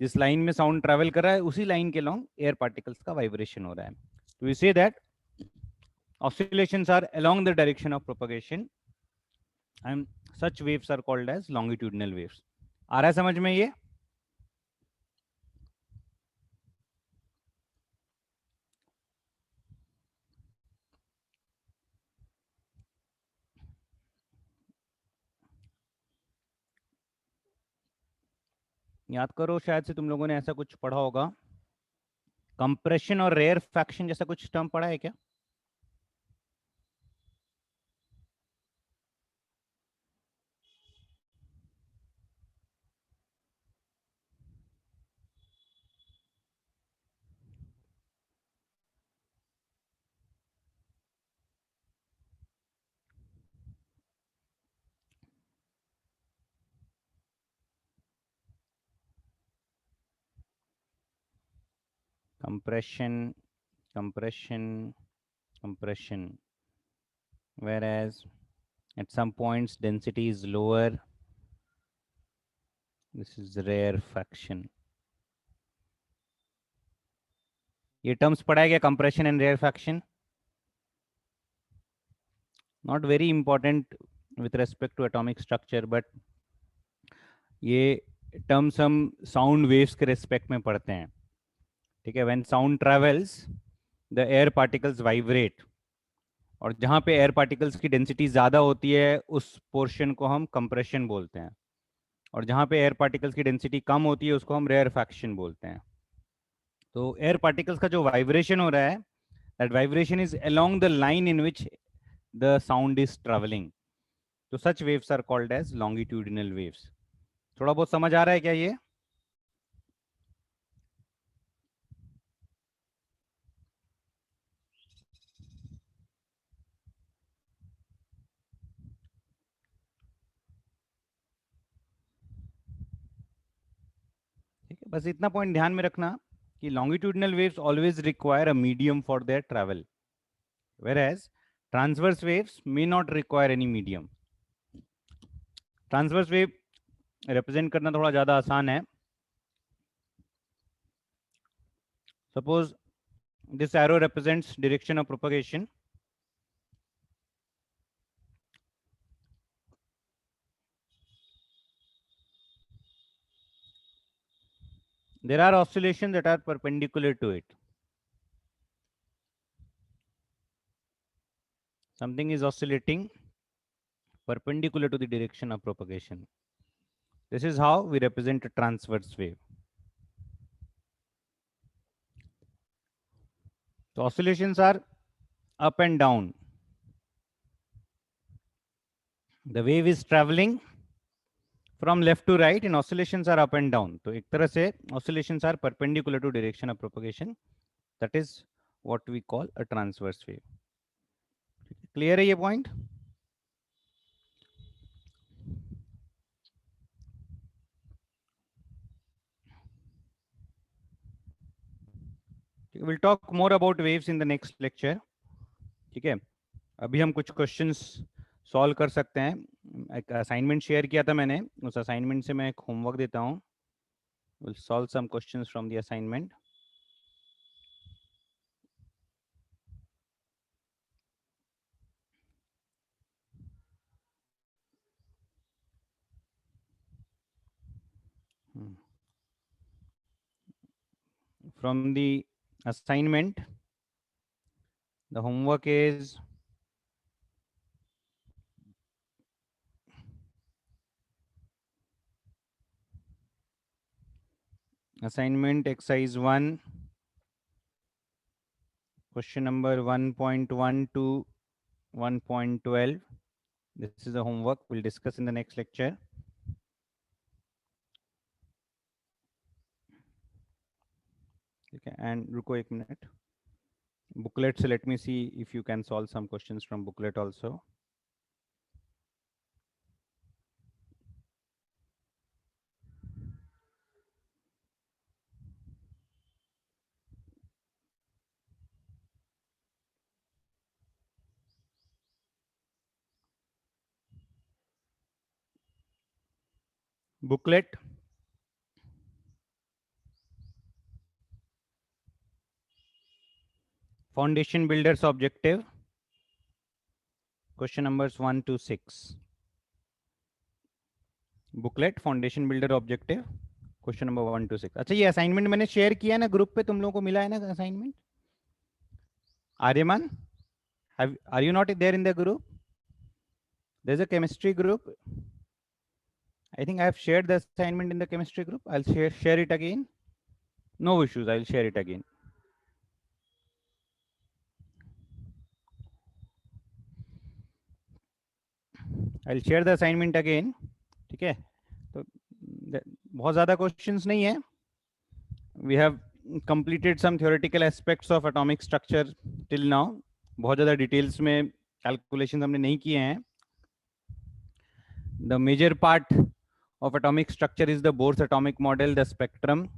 जिस line में sound travel कर रहा है उसी line के along air particles का वाइब्रेशन हो रहा है. तो we say that oscillations are along the direction of propagation and such waves are called as longitudinal waves. आ रहा है समझ में ये? याद करो, शायद से तुम लोगों ने ऐसा कुछ पढ़ा होगा, कंप्रेशन और रेयरफैक्शन जैसा कुछ टर्म पढ़ा है क्या? Compression, compression, compression. Whereas at some points density is lower. This is rarefaction. ये टर्म्स पढ़ा है क्या, compression and rarefaction? Not very important with respect to atomic structure, but ये टर्म्स हम साउंड वेव्स के रेस्पेक्ट में पढ़ते हैं. ठीक है, when sound travels the air particles vibrate, और जहाँ पे एयर पार्टिकल्स की डेंसिटी ज़्यादा होती है उस पोर्शन को हम कंप्रेशन बोलते हैं, और जहाँ पे एयर पार्टिकल्स की डेंसिटी कम होती है उसको हम रेयरफैक्शन बोलते हैं. तो एयर पार्टिकल्स का जो वाइब्रेशन हो रहा है, that vibration is along the line in which the sound is travelling. तो such waves are called as longitudinal waves. थोड़ा बहुत समझ आ रहा है क्या ये? ठीक है, बस इतना पॉइंट ध्यान में रखना कि longitudinal waves always require a medium for their travel, whereas transverse waves may not require any medium. Transverse wave represent करना थोड़ा ज़्यादा आसान है. Suppose this arrow represents direction of propagation. There are oscillations that are perpendicular to it. Something is oscillating perpendicular to the direction of propagation. This is how we represent a transverse wave. So oscillations are up and down. The wave is traveling from left to right and oscillations are up and down. तो एक तरह से oscillations are perpendicular to direction of propagation. That is what we call a transverse wave. Clear है ये point? We'll talk more about waves in the next lecture. ठीक है, अभी हम कुछ questions solve कर सकते हैं. एक assignment share किया था मैंने, उस assignment से मैं एक homework देता हूँ. We'll solve some questions from the assignment. From the assignment, the homework is assignment exercise 1, question number 1.1 to 1.12. This is the homework we'll discuss in the next lecture. Okay, and रुको एक minute. Booklet, so let me see if you can solve some questions from booklet also. Booklet. Foundation builders objective. Question numbers 1 to 6. Booklet foundation builder objective. Question number 1 to 6. अच्छा, ये assignment मैंने share किया ना group पे, तुम लोगों को मिला है ना assignment? Aryaman, are you not there in the group? There's a chemistry group. I think I have shared the assignment in the chemistry group. I'll share it again. No issues. I'll share it again. I'll share the assignment again. ठीक है, तो बहुत ज़्यादा questions नहीं है. We have completed some theoretical aspects of atomic structure till now. बहुत ज़्यादा details में calculations हमने नहीं किए हैं. The major part of atomic structure is the Bohr's atomic model, the spectrum,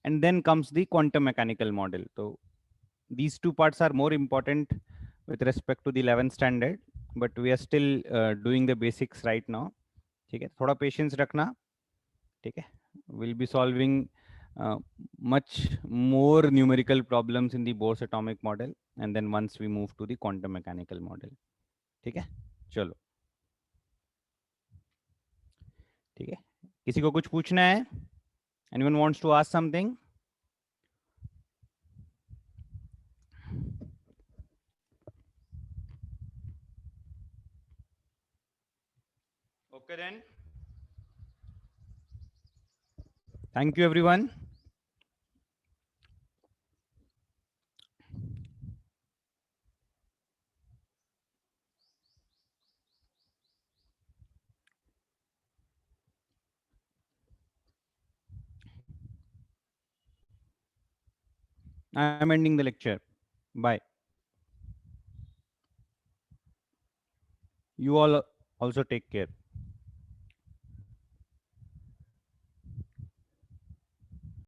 and then comes the quantum mechanical model. So these two parts are more important with respect to the 11th standard, but we are still doing the basics right now. ठीक है, थोड़ा patience रखना. ठीक है, we'll be solving much more numerical problems in the Bohr's atomic model, and then once we move to the quantum mechanical model. ठीक है, चलो. ठीक है, किसी को कुछ पूछना है? Anyone wants to ask something? Okay then. Thank you everyone. I am ending the lecture. Bye. You all also take care.